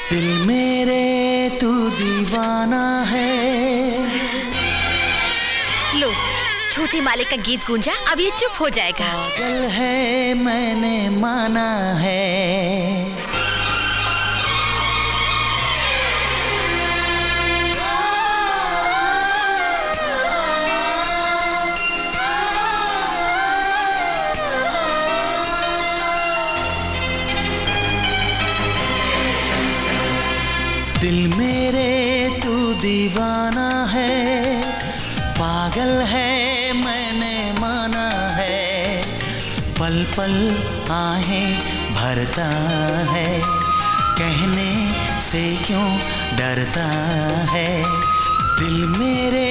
दिल मेरे तू दीवाना है। लो, छोटी माले का गीत गूंजा, अब ये चुप हो जाएगा। पागल है मैंने माना है। दिल मेरे तू दीवाना है, पागल है मैंने माना है। पल पल आहें भरता है, कहने से क्यों डरता है। दिल मेरे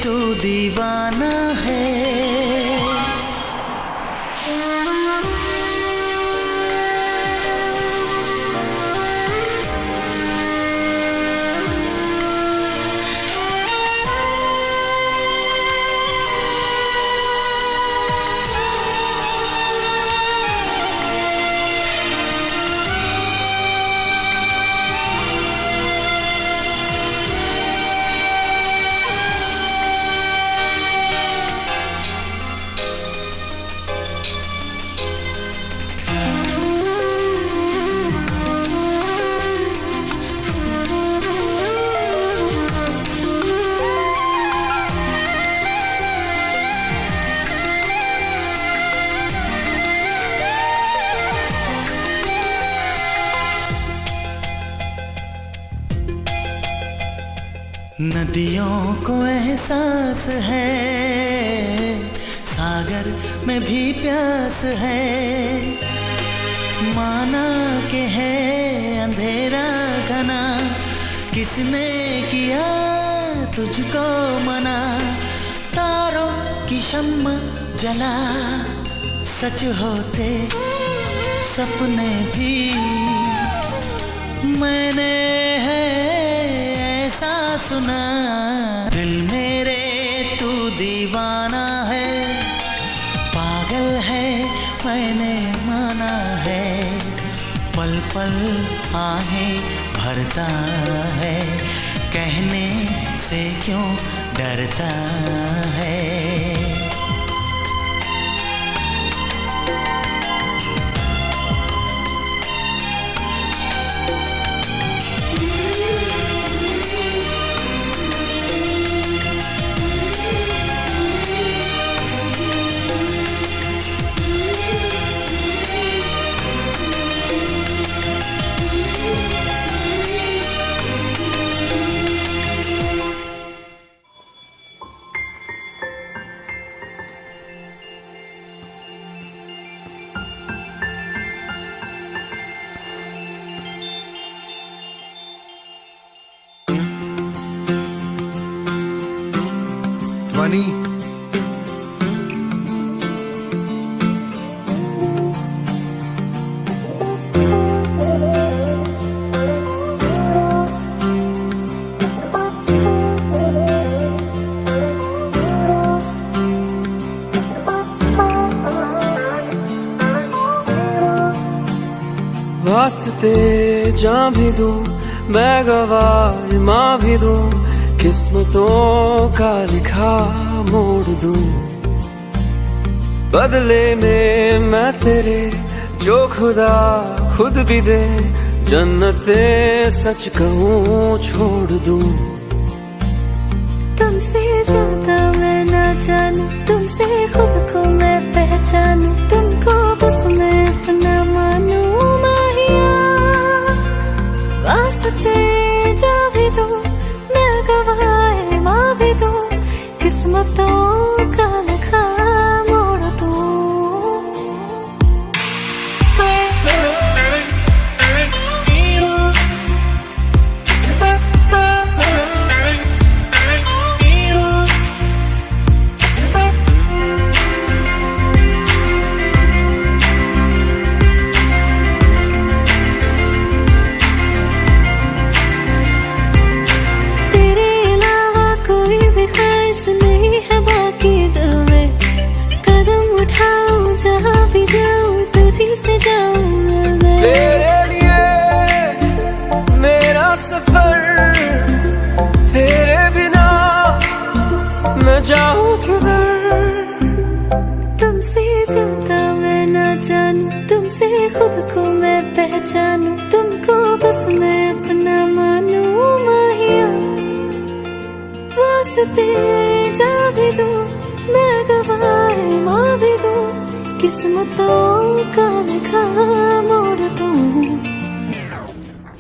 तू दीवाना है। नदियों को एहसास है, सागर में भी प्यास है। माना के है अंधेरा घना, किसने किया तुझको मना। तारों की शम्मा जला, सच होते सपने भी। मैंने है ऐसा सुना, दिल मेरे तू दीवाना है। पागल है मैंने माना है। पल पल आहें भरता है, कहने से क्यों डरता है। ध्वनि वास्ते जान भी दूं, मैं गवाह माँ भी दूं, किस्मतों का लिखा मोड़ दूं। बदले में मैं तेरे जो खुदा खुद भी दे, जन्नते सच कहूँ छोड़ दूं। तुमसे ज्यादा मैं ना जानूं, तुमसे खुद को मैं पहचानूं, तुमको बस मैं अपना मानूं। माहिया वास्ते जा भी दूं, मैं गवाह माँ भी दूं, किस्मतों का लिखा मोड़ दूं। पहचानूं तुमको बस मैं अपना मानूं माहिया वास्ते जा भी दूं मैं गवाह माँ भी दूं किस्मतों का लिखा मोड़ दूं।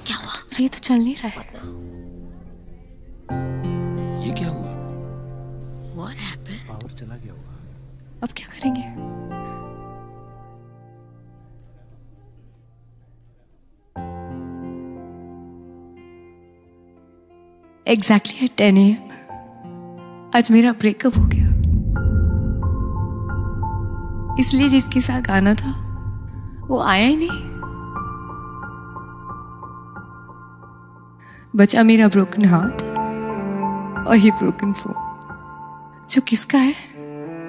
क्या हुआ? ये तो चल नहीं रहा है। ये क्या हुआ? What happened? पावर चला गया होगा। अब क्या करेंगे? Exactly at 10 AM आज मेरा ब्रेकअप हो गया। इसलिए जिसके साथ आना था वो आया ही नहीं। बचा मेरा ब्रोकन हार्ट और ये ब्रोकन फोन जो किसका है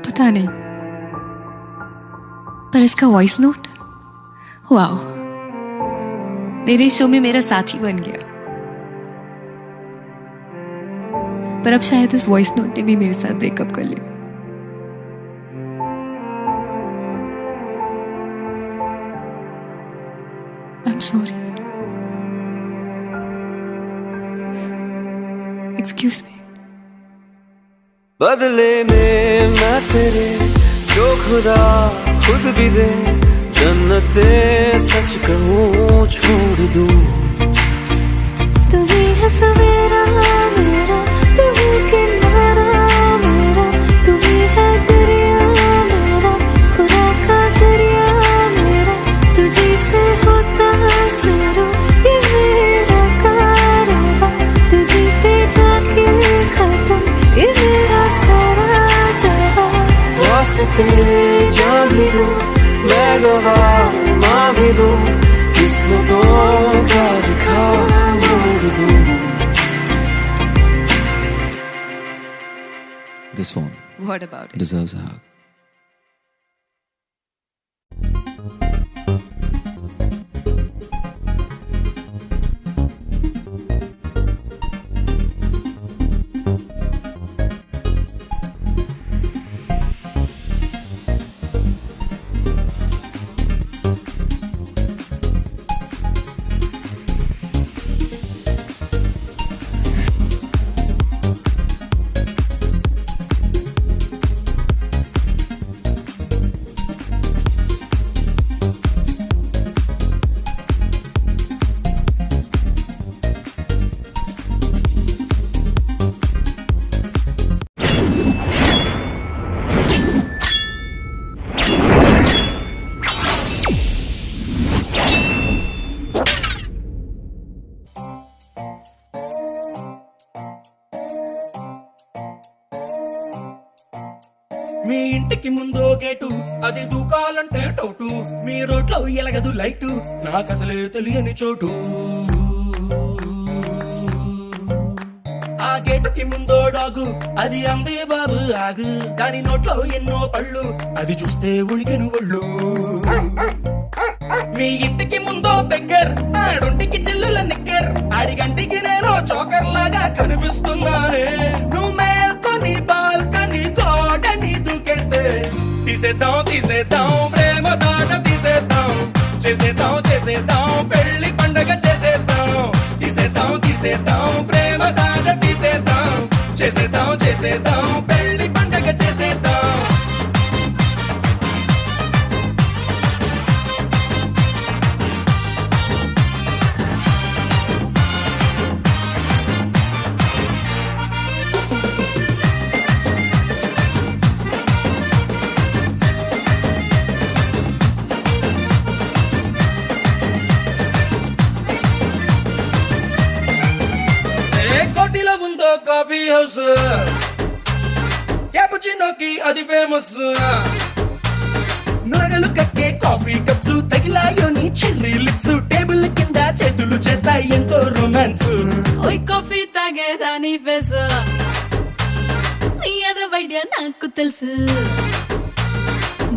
पता नहीं, पर इसका वॉइस नोट वाओ मेरे शो में मेरा साथी बन गया। पर अब शायद इस वॉइस नोट ने भी मेरे साथ ब्रेकअप कर लिया। I'm sorry. Excuse me. बदले में मैं तेरे जो खुदा खुद भी दे जन्नते सच कहूँ छोड़ दूँ। तू ही है सवेरा मेरा, तू ही किनारा मेरा, तू ही है दरिया मेरा, खुदा का दरिया मेरा, तुझी से होता शुरू ये मेरा कारवां, तुझी पे जाके खत्म ये मेरा सारा जहां। वास्ते जा भी दूँ मैं गवाह माँ भी दूँ किस्मतों का लिखा मोड़ दूँ। This one What about it? deserves a hug. మీ ఇంటికి ముందో గేటు అది దూకాలంటే టౌటు మీ రోడ్లో ఎలగదు లైటు నాకు అసలే తెలియని చోటు ఆ గేటుకి ముందో డాగు అది అందే బాబు ఆగు దాని నోట్లో ఎన్నో పళ్ళు అది చూస్తే ఉణికెను ఒళ్ళు మీ ఇంటికి ముందో బెగ్గర్ ఆడొంటికి చిల్లుల నిక్కర్ ఆడిగంటికి నేను చోకర్ లాగా కనిపిస్తున్నానే నువ్వు మేల్కొని బాల్కని తోటని దూకేస్తే తీసేద్దాం తీసేద్దాం ప్రేమ దాట తీసేద్దాం చేసేద్దాం చేసేద్దాం పెళ్లి పండగ చేసేద్దాం తీసేద్దాం తీసేద్దాం ప్రేమ దాట తీసేద్దాం చేసేద్దాం చేసేద్దాం పెళ్లి పండగ చేసేద్దాం కోటిలో ఉందో కాఫీ హౌస్ క్యాపుచినోకి అది ఫేమస్ నొరగలు కక్కే కాఫీ కప్స్ తగిలాయో నీ చెర్రీ లిప్స్ టేబుల్ కింద చేతులు చేస్తాయి ఎంతో రొమాన్స్ ఓయ్ కాఫీ తాగేదాని ఫేస్ నీ అదవైడ్యా నాకు తెలుసు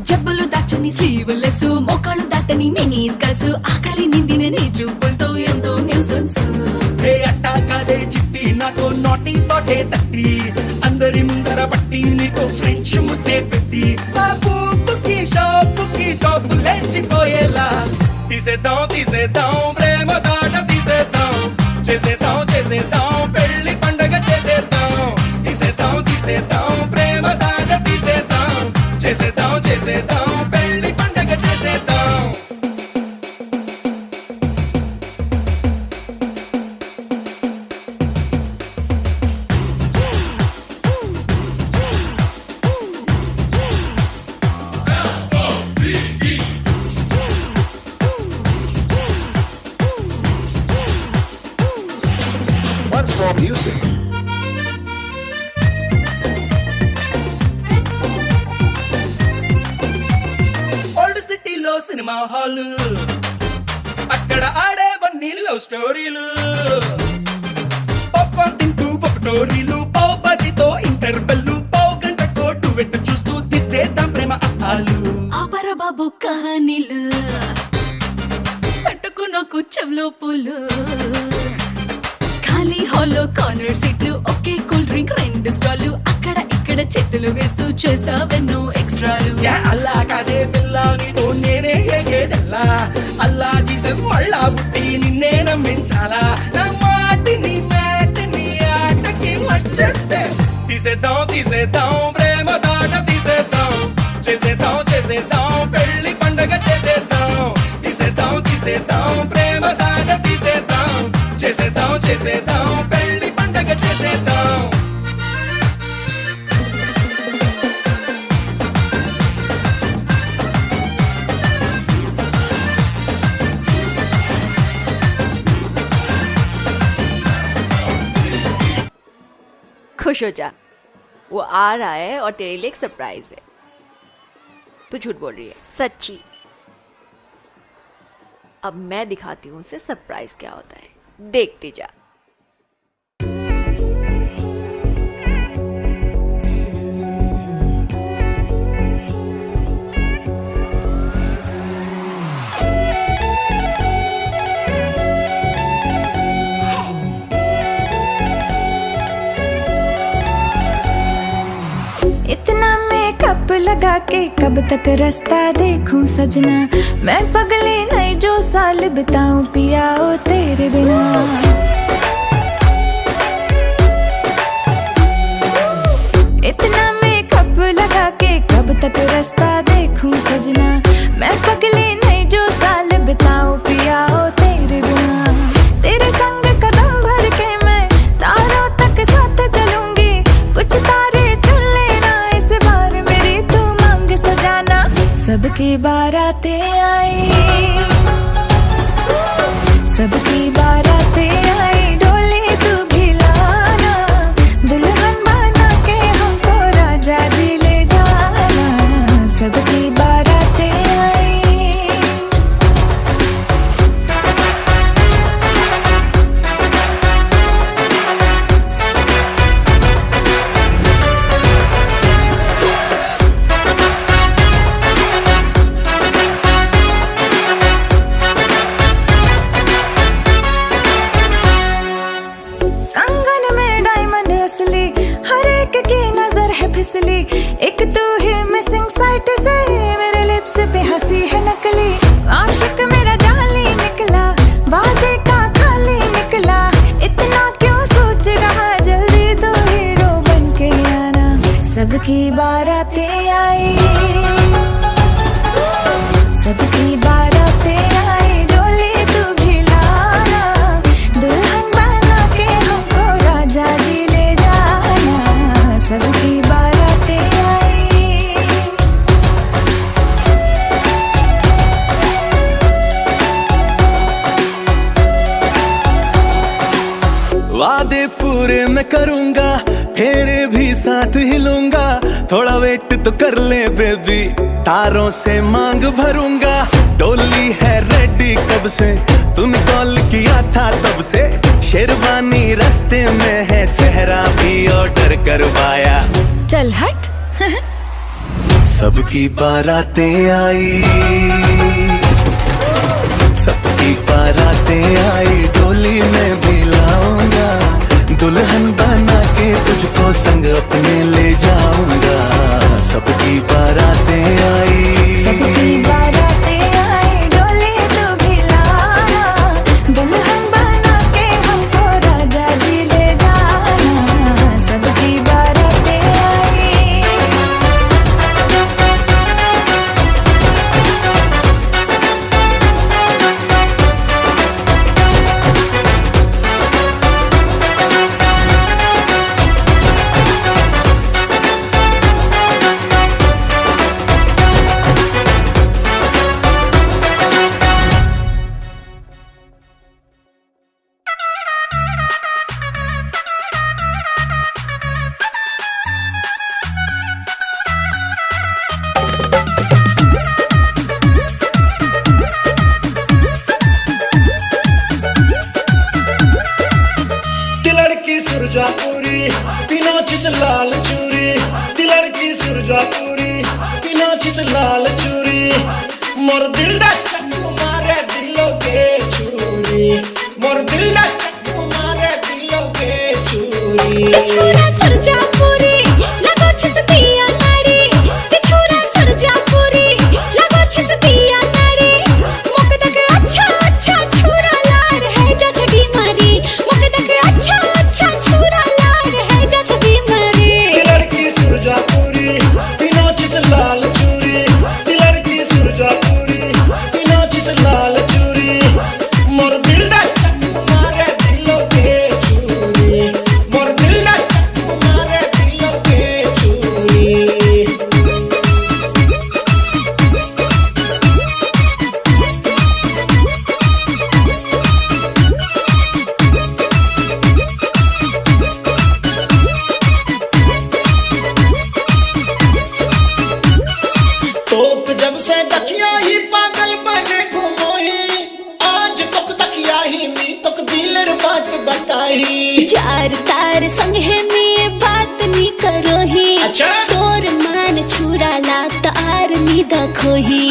జబ్బులు దాచని స్లీవ్లెస్ మోకాళ్ళు దాటని మినీ స్కర్ట్స్ ఆకలి నిందిన నీ చూపులతో ఎంతో న్యూసెన్స్ ఏ అట్టా కాదే చిట్టి నాకు నోటి తోటే తట్టి అందరి ముందర పట్టి నీకు ఫ్రెంచ్ ముద్దే పెట్టి బాబుకి షాపుకి టాపు లేచిపోయేలా తీసేద్దాం ప్రేమ దాట తీసేద్దాం చేసేద్దాం పెళ్లి పండగ చేసేద్దాం ప్రేమ దాట తీసేద్దాం చేసేద్దాం పెళ్లి పండగ చేసేద్దాం. Once more music. ఓల్డ్ సిటీలో సినిమా హాల్ అక్కడ ఆడేవన్నీ లవ్ స్టోరీలు పాప్కార్న్ తింటూ పకటోరీలు పావు బాజీతో ఇంటర్వెల్లు పావు గంట కోటు వెట్టు చూస్తూ దిద్దేద్దాం ప్రేమ అప్పాలు. ఆపర బాబు కహానీలు పట్టుకున్న కుచ్చంలో పూలు ఖాళీ హాల్లో కార్నర్ సీట్లు ఒకే కూల్ డ్రింక్ రెండు స్టాలు అక్కడ ఇక్కడ చేతులు వేస్తూ చేస్తావెన్నో ఎక్స్ట్రాలు. యా అల్లా కాదే పిల్ల నీతో నేనే ఏగేదెల్లా అల్లా జీసస్ మళ్ళా పుట్టి నిన్నే నమ్మించాలా నా మాటిని మ్యాటిని ఆటకి వచ్చేస్తే తీసేద్దాం ప్రేమ దాట తీసేద్దాం చేసేద్దాం పెళ్లి పండగ చేసేద్దాం ప్రేమ దాట తీసేద్దాం చేసేద్దాం పెళ్లి పండగ చేసేద్దాం. खुश हो जा, वो आ रहा है और तेरे लिए एक सरप्राइज है. तू झूठ बोल रही है. सच्ची. अब मैं दिखाती हूँ उसे सरप्राइज क्या होता है. देखती जा. इतना मेकअप लगा के कब तक रास्ता देखूं सजना, मैं पगली नहीं जो साल बिताऊं पिया ओ तेरे बिना. इतना मेकअप लगा के कब तक रास्ता देखूं सजना, मैं पगली नहीं जो साल बिताऊं पिया ओ तेरे बिना. तेरे संग कदम भर के मैं तारों तक साथ चलूंगी, कुछ तारे चुन लेना इस बार मेरी तू मांग सजाना. सबकी बारातें आई, सबकी बारातें आई, डोली तू भी लाना, दुल्हन बना के हमको राजा जी ले जाना. सबकी बारातें आई. कंगन में डायमंड असली, हर एक की नजर है फिसली, एक तू ही मिसिंग साइट से मेरे लिप्स पे हंसी है नकली. आशिक मेरा जाली निकला, वादे का खाली निकला, इतना क्यों सोच रहा, जल्दी तो हीरो बन के आना. सबकी बारातें आई, सबकी बारातें आई, डोली तू भी लाना, दुल्हन बना के हमको राजा जी ले जाना. सबकी बारातें आई. वादे पूरे मैं करूंगा, फेरे भी साथ ही लूंगा, थोड़ा वेट तो कर ले बेबी, तारों से मांग भरूंगा. डोली है रेडी कब से, तुम कॉल किया था तब से, शेरवानी रास्ते में है, सहरा भी ऑर्डर करवाया. चल हट. सबकी बारातें आई, सबकी बारातें आई, डोली में भी लाऊंगा, दुल्हन बना के तुझको संग अपने ले जाऊंगा. सबकी बारातें आई, सबकी बारातें आई, डोली तू भी सुरजापुरी पिनाची से लाल चूरी दी लड़की सुरजापुरी पिनाची से लाल चूरी मोर दिल दा चक्कू मारे दिलों के चूरी मोर दिल दा चक्कू मारे दिलों के चूरी छुरा सुरजापुरी लगो छिसतिया नाड़ी ते छुरा सुरजापुरी लगो छिसतिया नाड़ी मुख तक अच्छा अच्छा छुरा लार है जा छबी मारी मुख तक अच्छा अच्छा छुरा लार है जा छबी मारी दी लड़की सुरजापुरी पिनाची से लाल चूरी दी लड़की सुरजापुरी पिनाची से लाल चूरी मोर दिल दा चक्कू मारे दिलों के चूरी मोर दिल दा चक्कू मारे दिलों के चूरी तोक जब से दखिया ही पागल बने घुमोही आज तोक दखिया ही मी तोक दिलर बात बताई चार तार संग है में बात नी करो ही अच्छा? तोर मान छुरा ला तार नी दखो ही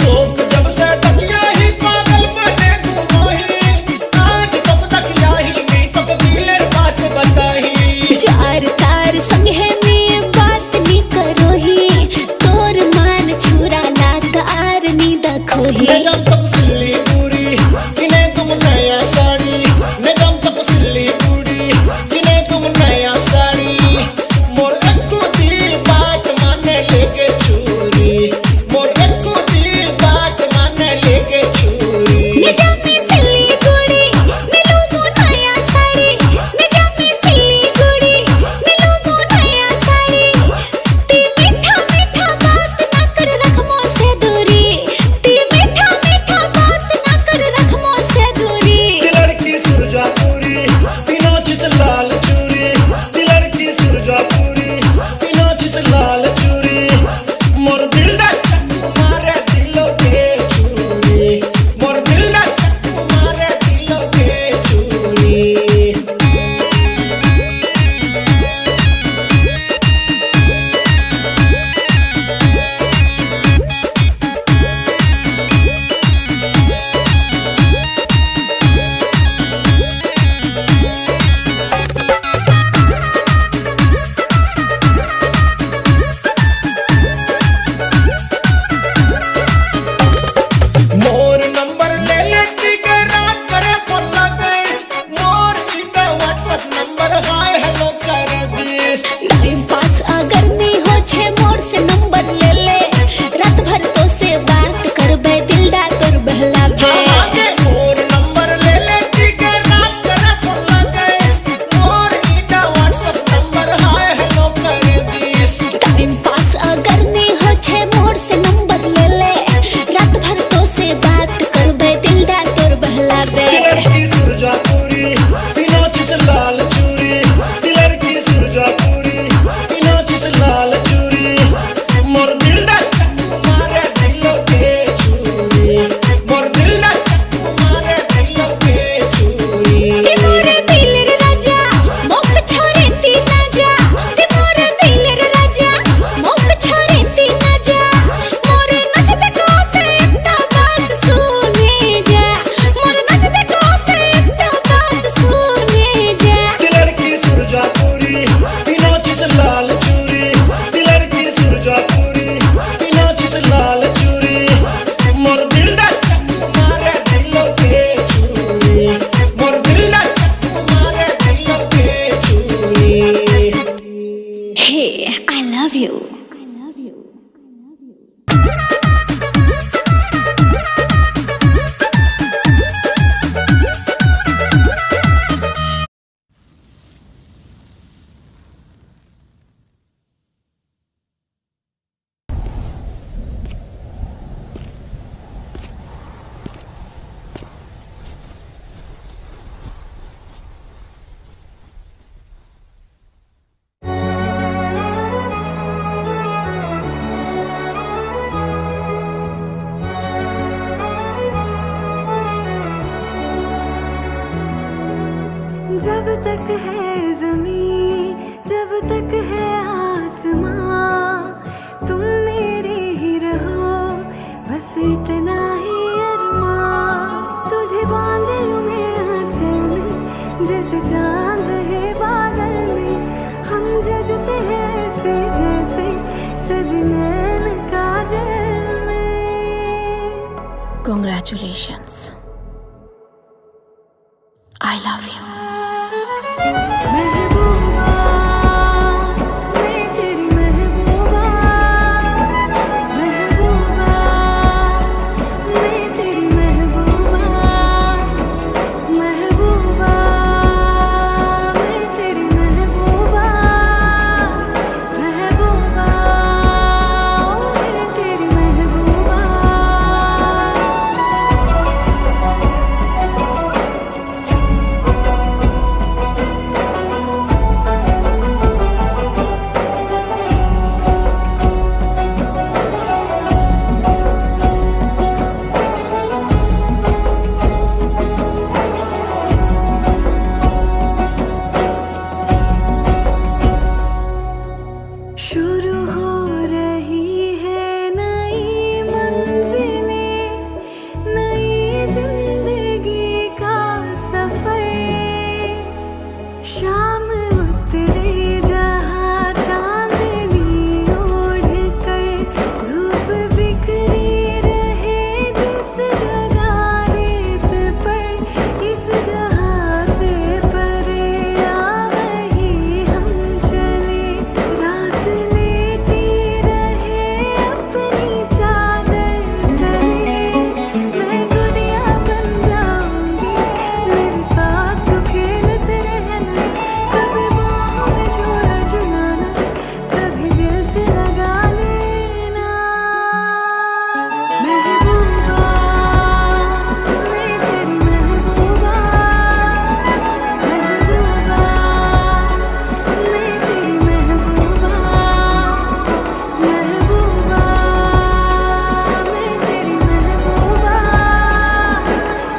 तोक जब से दखिया ही पागल बने घुमोही आज तोक दखिया ही मी तोक दिलर बात बताई चार तार संग है में बात नी करो ही तोर मान छुरा ला तार नी दखो ही निगम तक सिल्ली पूरी किने तुम नया साड़ी निगम तक सिल्ली पूरी किने तुम नया साड़ी मोर अक्कू दी बात माने लेके चूरी मोर अक्कू दी बात माने लेके चूरी निजामी सिल्ली गुड़ी नीलू मो नया साड़ी निजामी सिल्ली गुड़ी नीलू मो नया साड़ी ती मीठा मीठा बात ना कर रख मो से दूरी ती मीठा मीठा बात ना कर रख मो से दूरी दी लड़की सुरजापुरी पिनाची से लाल चूरी दी लड़की सुरजापुरी पिनाची से लाल चूरी मोर दिल दा चक्कू मारे दिलों के चूरी मोर दिल दा चक्कू मारे दिलों के चूरी मोर नंबर ले लेती के रात करे फोन लगाइस मोर इनका व्हाट्सएप नंबर हाय हेलो कर दिस टाइम पास अगर नहीं हो छे मोर से नंबर ले ले रात भर तो से बात करबे दिलदा तोर बहलाबे आगे मोर नंबर ले लेती के रात करे फोन लगाइस मोर इनका व्हाट्सएप नंबर हाय हेलो कर दिस टाइम पास अगर नहीं हो छे मोर से नंबर ले ले रात भर तो से बात करबे दिलदा तोर बहलाबे दी लड़की सुरजापुरी पिनाची से लाल चूरी दी लड़की सुरजापुरी पिनाची से लाल चूरी मोर दिल दा चक्कू मारे दिलों के चूरी मोर दिल दा चक्कू मारे दिलों के चूरी ते मोरे दिल रे राजा मोक छोरे ती ना जा ते मोरे दिल रे राजा मोक छोरे ती ना जा मोरे नचते को से इतना बात सुने जा मोरे नचते को जब तक है ज़मीं, जब तक है आसमां, तुम मेरे ही रहो, बस इतना ही अरमां। तुझे बांधे मैं आंचल में, जैसे चांद रहे बादल में, हम जजते हैं ऐसे जैसे सजनैन काजल में। Congratulations. I love you. महबूबा, मैं तेरी महबूबा, महबूबा, मैं तेरी महबूबा, महबूबा, मैं तेरी महबूबा, महबूबा, मैं तेरी महबूबा। शुरू हो रही है नई मंजिलें, नई जिंदगी का सफर। शाम उतरे जहाँ चांदनी ओढ़ कर, धूप बिखरी रहे जिस जगह रेत पर, इस जहाँ से परे आ वही हम चले। रात लेटी रहे अपनी चादर तले, मैं गुड़िया बन जाऊंगी, मेरे साथ तू खेलते रहना। कभी बाहों में झोला झुलाना, कभी दिल से लगा लेना। महबूबा, मैं तेरी महबूबा, महबूबा, मैं तेरी महबूबा, महबूबा, मैं तेरी महबूबा,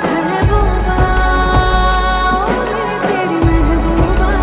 महबूबा, मैं तेरी महबूबा।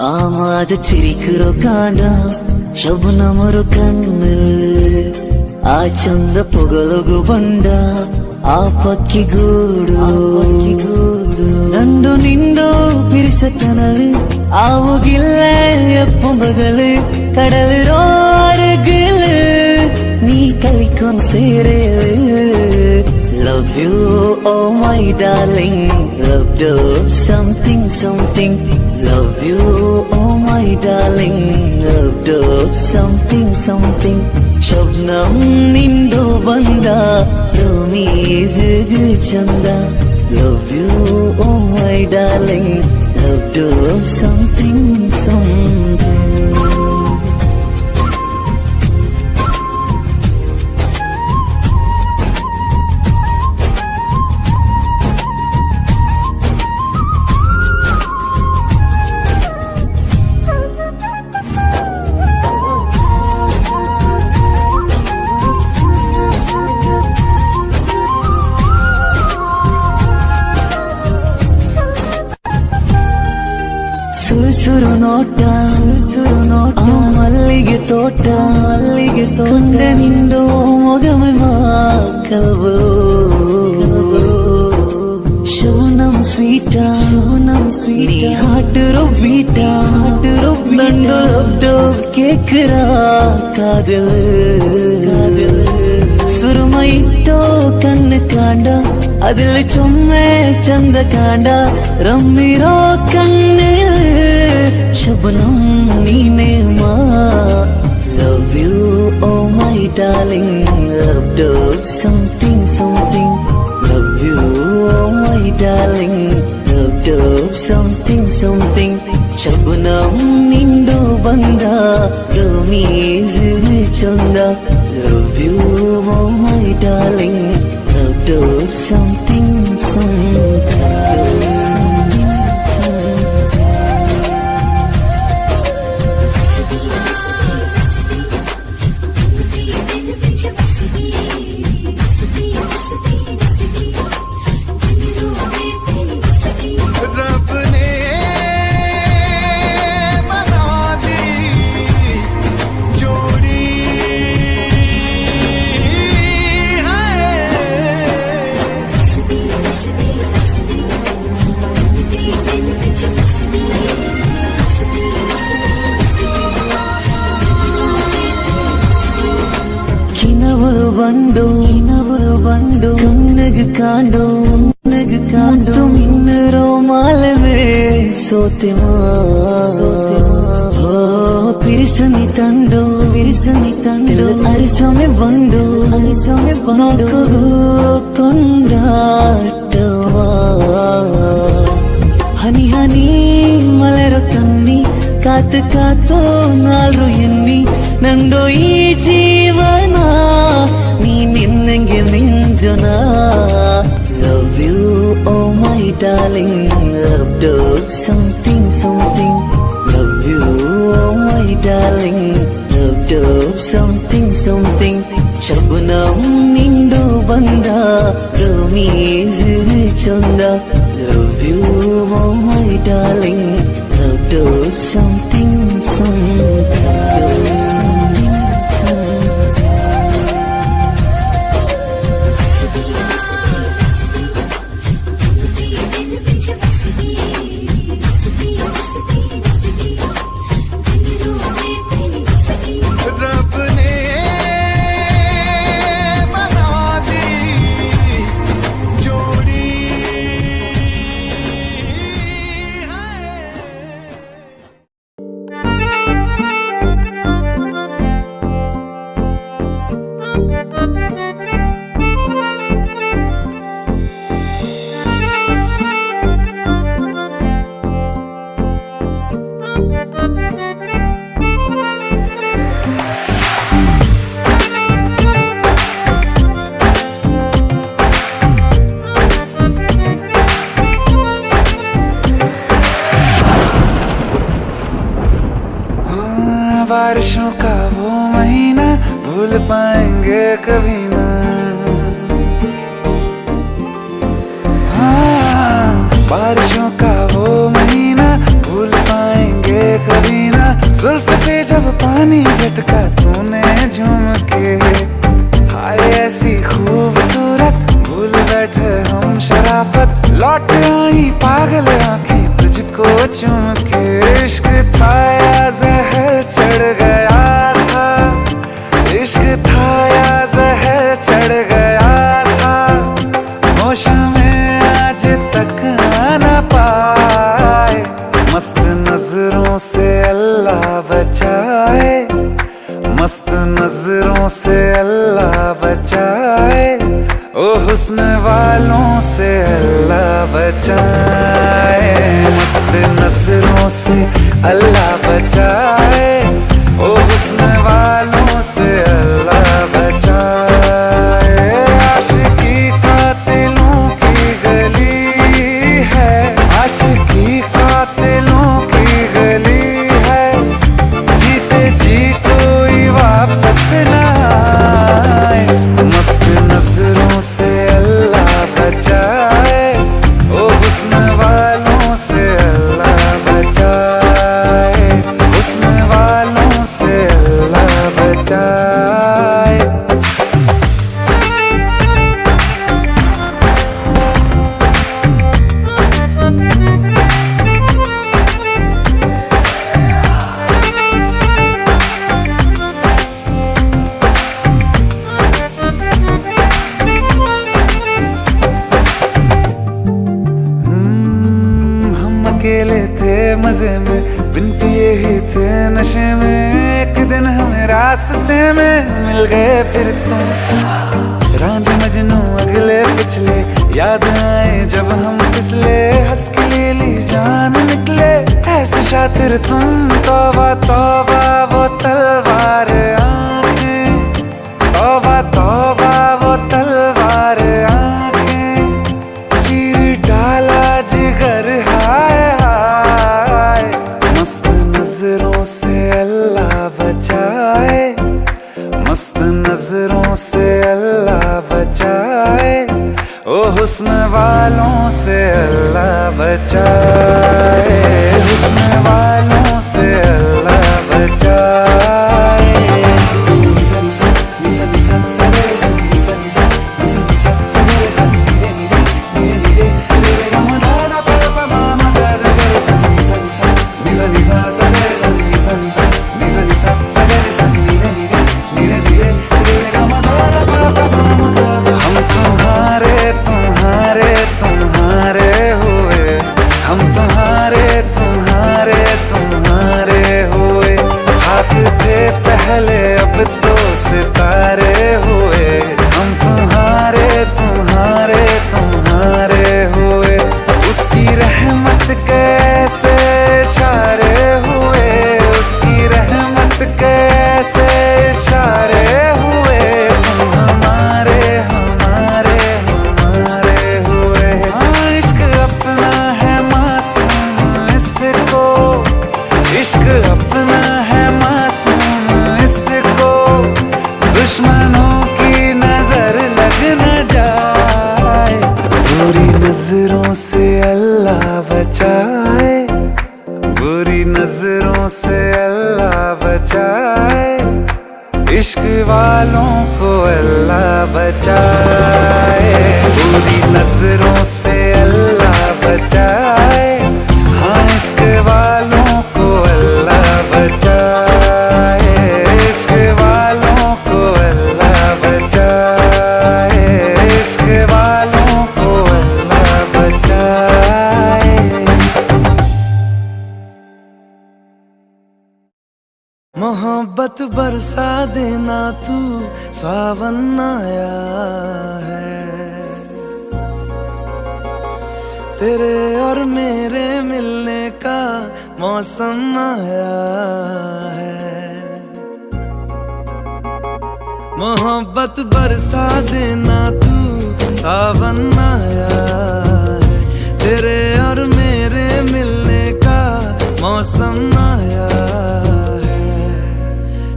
ആമാത് ചിരിക്കുറോ കാണ്ട ശബനമൊരു കണ്ണ് ആ ചന്ദ്ര పొగలుగు ಬಂಡ ಆ ಪಕ್ಕಿ ಗೂಡು ನಂಡು ನಿಂಡು ಪಿರಿಸ ಕನಲು ಆವುಗಿಲ್ಲ ಎಪ್ಪುಂ ಬಗಲು ಕಡಲು ರೋರಗಲು ನೀ ಕಲಿಕೊನ್ ಸೇರೇಲು. Love you, oh my darling. Loved up something, something. Love you, oh my darling. Loved up something, something. Shabnam nindu banda, Ramizgu chanda. Love you, oh my darling. Loved up something, something. మల్లిగె తోట కొండ నిండు మొగమే మా కలవలో శౌనం స్వీటా heart రో beta నండు రొడ్డో కేకరా Kadhal സുറുമയിട്ടോ കണ്ണ് കാണ്ട അതിൽ ചുമ്മേ ചന്ത കാണ്ട റമ്മിരോ കണ്ണിൽ ശബനം നീനെ മാ love you oh my darling love do something love you oh my darling love do something ശബനം നിണ്ടു ബംഗ റമീസ് ചന്ദ Love you, oh my darling. Love do something. ಬಂಡು ಕಣ್ಣಗೆ ಕಾಂಡು ಇನ್ನರೋ ಮಾಲವೇ ಸೋತೆ ಪಿರಿಸನಿ ತಂಡು ಅರಿಸೊಮೆ ಬಂಡು ನೋಕಗು ಕೊಂಡಾಟವಾ ಹನಿ ಹನಿ ಮಲರು ತನ್ನಿ ಕಾತು ನಾಲ್ರು ಎನ್ನಿ ನಂದು ಈ ಜೀವನ ನೀ ನಿನ್ನಂಗೆ ಮಿಂಜುನ Love you, oh my darling. Love do something. Love you, oh my darling. Love do something. Shabnam ನಿಂಡು ಬಂದ ರಮೀಸ್ ಚಂದ Love you, oh my darling. Love do something. बारिशों का वो महीना भूल पाएंगे कभी ना। हाँ, बारिशों का वो महीना भूल पाएंगे कभी ना। जुल्फ से जब पानी झटका तूने झूम के, हाय ऐसी खूबसूरत भूल बैठे हम शराफत। लौट आई पागल आंखें तुझको चूम के। इश्क था या जहर चढ़ गया था, इश्क था या जहर चढ़ गया था। होश में आज तक आना पाए, मस्त नजरों से अल्लाह बचाए, मस्त नजरों से अल्लाह बचाए। ओ हुस्न वालों से अल्लाह बचाए, मस्त नजरों से अल्लाह बचाए। ओ हुस्न वालों से अल्लाह बचाए। आशिकी कातिलों की गली है, आशिकी कातिलों की गली है। जीते जी कोई वापस ना आए, मस्त नजरों से अल्लाह बचाए। ओ हुस्न वालों से अल्लाह बचाए, हुस्न वालों मजे में, बिन पिए ही थे नशे में। एक दिन हमें रास्ते में मिल गए फिर तुम, रांझ मजनू अगले पिछले, याद आए जब हम फिसले। हंस के ले ली जान निकले, ऐसे शातिर तुम। तौबा तौबा वो तलवार आंखें, तौबा तौबा वो तलवार आंखें, चीर डाला जिगर हाय हाय। मस्त नजरों से अल्लाह बचाए, मस्त नजरों से अल्लाह बचाए। ओ हुस्न वालों से अल्लाह बचाए, हुस्न वालों से अल्लाह बचाए। निसा निसा निसा निसा सगे सा निसा निसा निसा निसा सगे सा नीरे नीरे नीरे नीरे रे गा मा धा धा पा पा मा मा गा गा गा सा निसा निसा निसा निसा सगे सा निसा निसा निसा निसा सगे सा नीरे नीरे नीरे नीरे रे गा मा धा धा पा पा मा मा गा गा। हम तुम्हारे तुम्हारे तुम्हारे हुए, हम तुम्हारे तुम्हारे तुम्हारे हुए। खाक थे पहले अब तो सितारे हुए, हम तुम्हारे तुम्हारे तुम्हारे हुए। उसकी रहमत कैसे इशारे हुए, उसकी रहमत कैसे इशारे हुए। तुम हमारे हमारे हमारे हुए। हाँ, इश्क अपना है मासूम इसको, इश्क अपना है मासूम इसको। दुश्मनों की नजर लग न जाए, बुरी नजरों से अल्लाह बचाए, बुरी नजरों से अल्लाह बचाए। इश्क वालों को अल्लाह बचाए, बुरी नजरों से अल्लाह बचाए। हाँ, इश्क वालों को अल्लाह बचाए, इश्क वालों को अल्लाह बचाए, इश्क वालों को अल्लाह बचाए। मोहब्बत बरसा देना तू, सावन आया है। तेरे और मेरे मिलने का मौसम आया है। मोहब्बत बरसा देना तू, सावन आया है। तेरे और मेरे मिलने का मौसम आया है।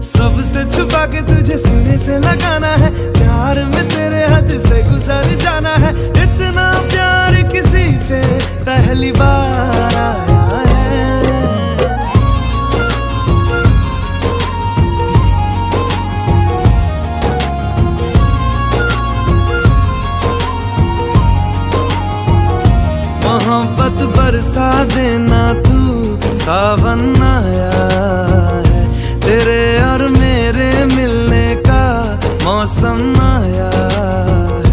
सबसे छुपा के तुझे सीने से लगाना है, प्यार में तेरे हद से गुजर जाना है। इतना प्यार किसी पे पहली बार आया है। मोहब्बत बरसा देना तू, सावन आया है। तेरे और मेरे मिलने का मौसम आया है।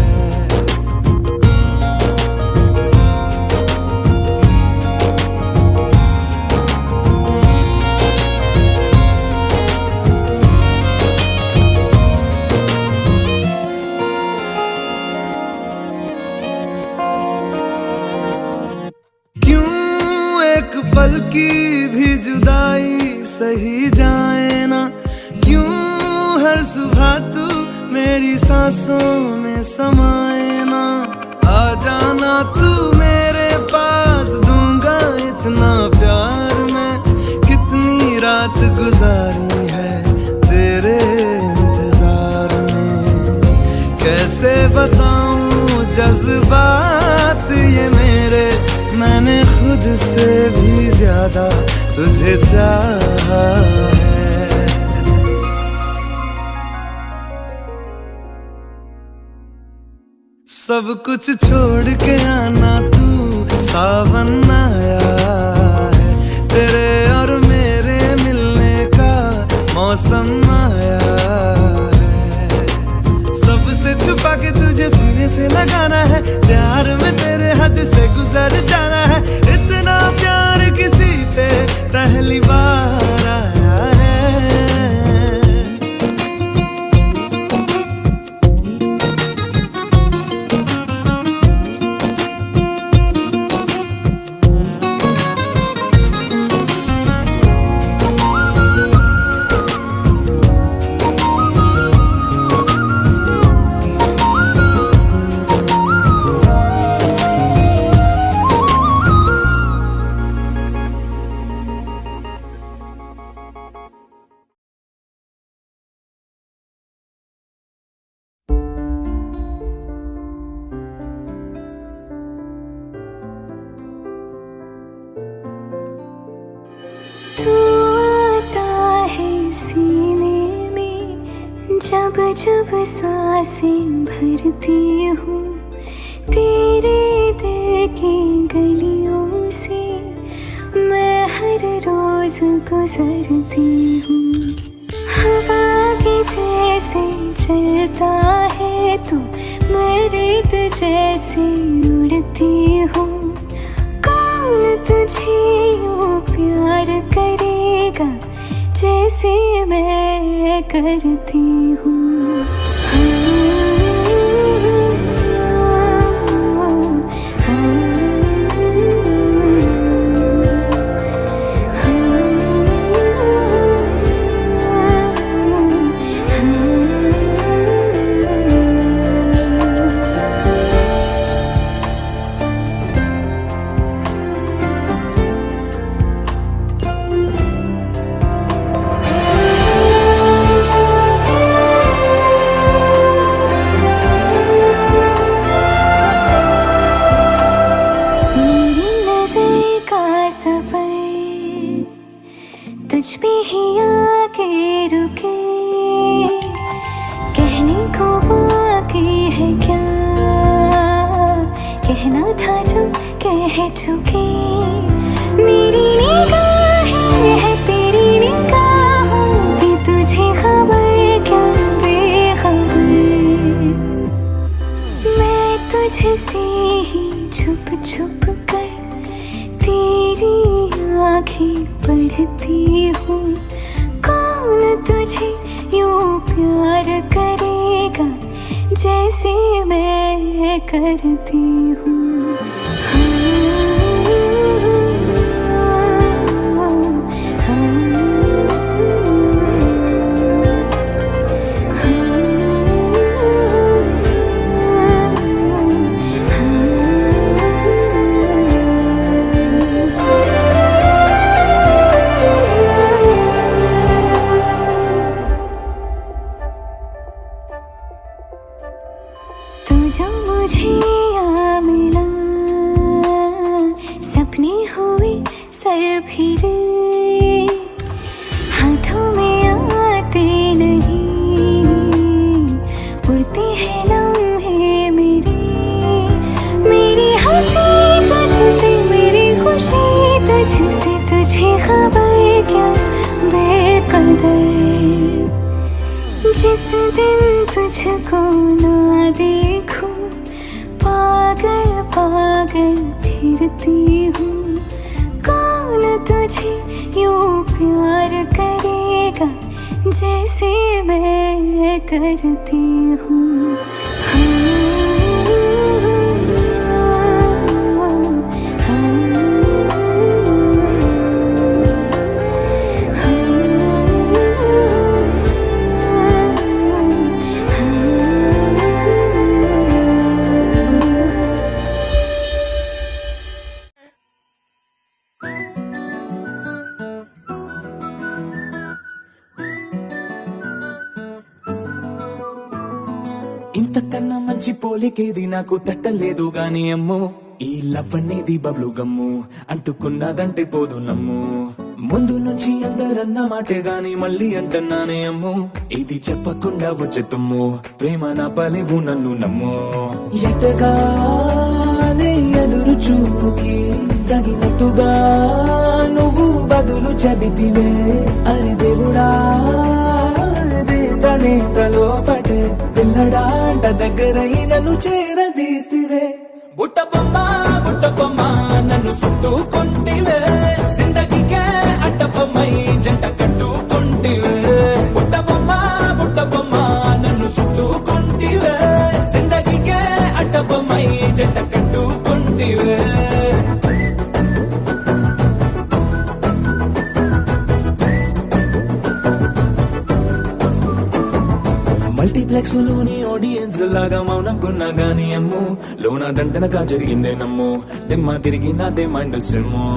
क्यों एक पल की भी जुदाई सही जाए ना, क्यों हर सुबह तू मेरी सांसों में समाए ना। आ जाना तू मेरे पास, दूंगा इतना प्यार मैं। कितनी रात गुजारी है तेरे इंतजार में, कैसे बताऊं जज्बात ये मेरे। मैंने खुद से भी ज्यादा तुझे चाहा है। सब कुछ छोड़ के आना तू, सावन आया है। तेरे और मेरे मिलने का मौसम आया है। सबसे छुपा के तुझे सीने से लगाना है, प्यार में तेरे हद से गुजर जाना है। इतना प्यार किसी पे जब जब सांसें भरती हूँ तेरे दिल की गलियों से, मैं हर रोज गुजरती हूँ। हवा के जैसे चलता है तू, मैं रेत जैसे उड़ती हूँ। कौन तुझे यूँ प्यार करेगा जैसे मैं करती हूँ। तुझ पे ही आके रुके, कहने को बाकी है क्या, कहना था जो कह चुके। मेरी निगाहें है तेरी निगाहों की, तुझे खबर क्या बेखबर। मैं तुझसे ही छुप छुप कर तेरी आँखें पढ़ती हूँ। कौन तुझे यूँ प्यार करेगा जैसे मैं करती हूँ। तू जो मुझे आ मिला, सपने हुए सर फिरे, हाथों में आते नहीं, उड़ते हैं लम्हे मेरे। मेरी हंसी तुझसे, मेरी खुशी तुझसे, तुझे खबर क्या बेकदर। जिस दिन तुझको ना देखूं, पागल पागल फिरती हूँ। कौन तुझे यूँ प्यार करेगा जैसे मैं करती हूँ। ఇంతకన్నా మంచి పోలికేది నాకు తట్టలేదు గాని అమ్మో, ఈ లవ్ అనేది బబ్లు గమ్ము, అంటుకున్నదంటే పోదు నమ్ము. ముందు నుంచి అందరన్న మాటే గాని మళ్ళీ అంటున్నానే అమ్ము, ఇది చెప్పకుండా వచ్చే తుమ్ము, ప్రేమ నా పలేవు నన్ను నమ్ము. ఎటగానే ఎదురు చూపుకి తగినట్టుగా నువ్వు బదులు చెబితివే. అరే దేవుడా తనేతలో పటే పిల్లడాంట దగ్గరై నన్ను చేరదీస్తివే. బుట్ట బొమ్మ నన్ను చుట్టుకుంటివే, జిందగీకే అడ్డబొమ్మై జంట కట్టుకుంటివే. బుట్ట బొమ్మ నన్ను చుట్టుకుంటివే, జిందగీకే అడ్డబొమ్మై జంట కట్టుకుంటివే. మల్టీప్లెక్స్ లోని ఆడియన్స్ లాగా మౌనంకున్నా గాని అమ్ము, లోన దండనగా జరిగిందే నమ్ము, దిమ్మ తిరిగి నాదే మైండ్ సిమ్ము.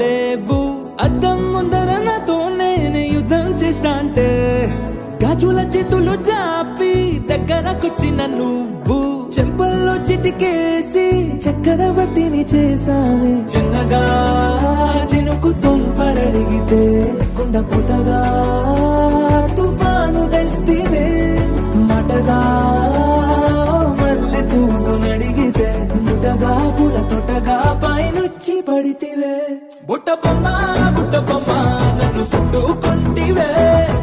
లేవు అద్దం ముందర నాతోనే యుద్ధం చేస్తా అంటే గాజుల చేతులు జాపి దగ్గరకొచ్చిన నువ్వు చెంపల్లో చిటికేసి చక్రవర్తిని చేసావే చిన్నగా చినుకు తుంపరడిగితే కుండ పుటగా తుఫాను తెస్తే మటగా మల్లె పువ్వు నడిగితే ముటగా పుల తొటగా పైనుచ్చి పడితివే బుట్ట బొమ్మ నన్ను చుట్టుకుంటివే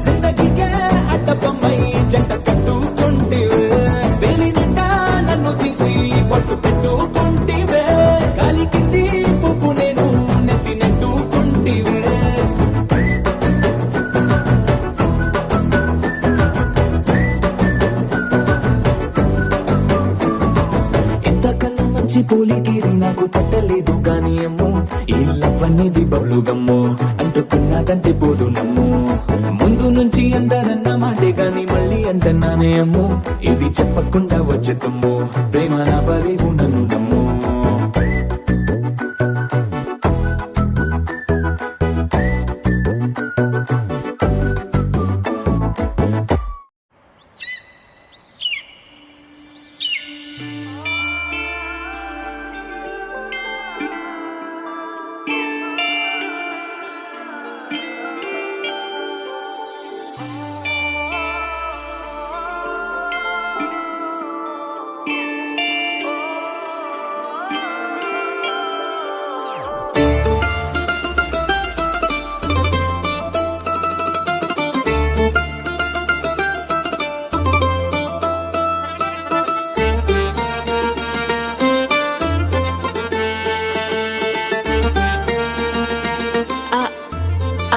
జిందగీకే అడ్డ బొమ్మై జంట కట్టుకుంటివే వేలి నిండా నన్ను తీసి పట్టు పెట్టుకుంటివే గాలి కింది పువ్వు నేను నెత్తి నెట్టుకుంటివే ఇంతకన్నా మంచి పోలికేది నాకు తట్టలేదు గాని అమ్మో ఈ లవ్ అనేది బబ్లు గమ్మో అంటుకున్నదంటే పోదు నమ్ము ముందు నుంచి అందరన్న మాటే గాని మళ్ళీ అంటన్నానే అమ్మో ఇది చెప్పకుండా వచ్చుతుమ్మో ప్రేమ నా బలేవు నన్ను నమ్ము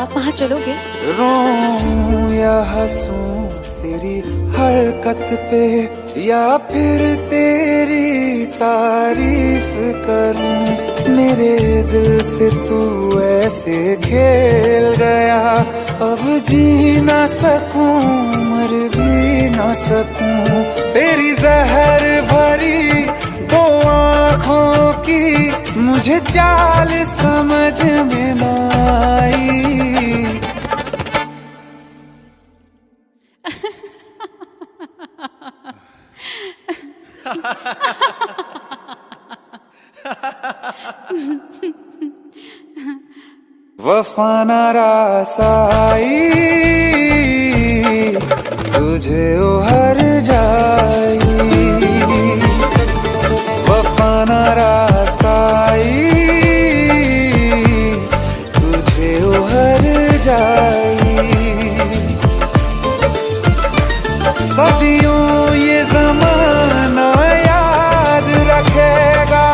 आप वहाँ चलोगे? रोऊं या हंसूं तेरी हरकत पे या फिर तेरी तारीफ करूं मेरे दिल से तू ऐसे खेल गया अब जी ना सकूं मर भी ना सकूं तेरी जहर भरी दो आँखों की मुझे चाल समझ में न आई वफा ना रासाई तुझे हर जाई वफा ना रासाई तुझे हर जाई सदियों ये ज़माना याद रखेगा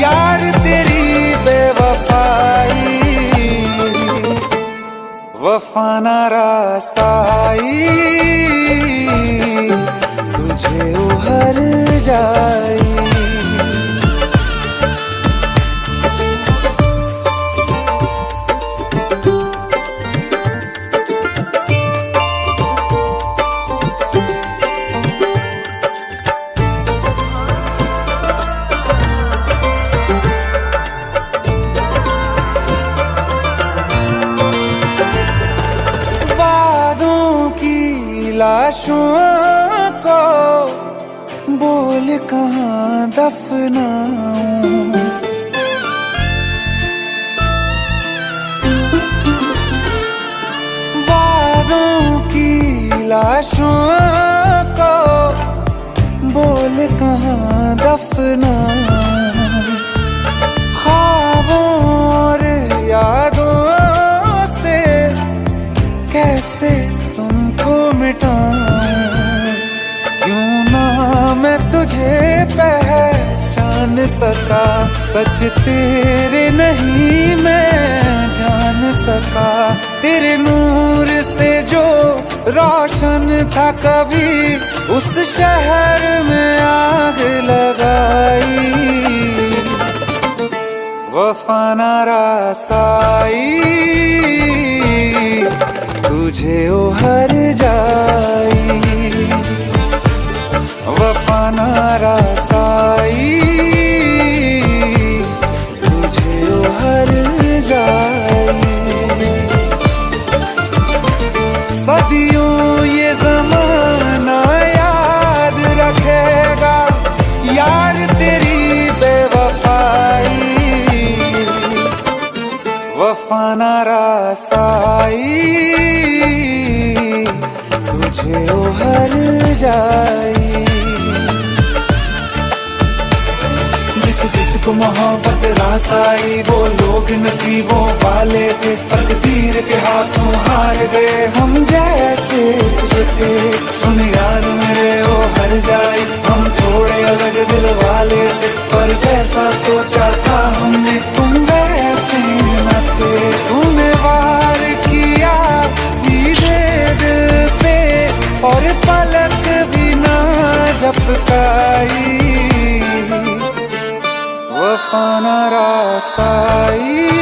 यार तेरी बेवफाई वफा ना रासाई तुझे हर जाई लाशों को बोल कहाँ दफनाऊं वादों की लाशों को बोल कहाँ दफनाऊं ख्वाबों और यादों से कैसे तुमको मिटाऊं क्यों ना मैं तुझे पहचान सका सच तेरे नहीं मैं जान सका तेरे नूर से जो रोशन था कभी उस शहर में आग लगाई वफा ना रासाई तुझे हर जाई वफा ना रासाई तुझे हर वफाना रासाई तुझे ओ हर जाई। जिसको मोहब्बत रास आई वो लोग नसीबों वाले थे, तकदीर के हाथों हार गए हम जैसे जो थे। सुन यार मेरे ओ हर जाई, हम थोड़े अलग दिल वाले थे, पर जैसा सोचा था हमने तुम वैसे न थे। तूने वार किया सीधे दिल पे और पलक भी ना झपकाई, वफाना रासाई।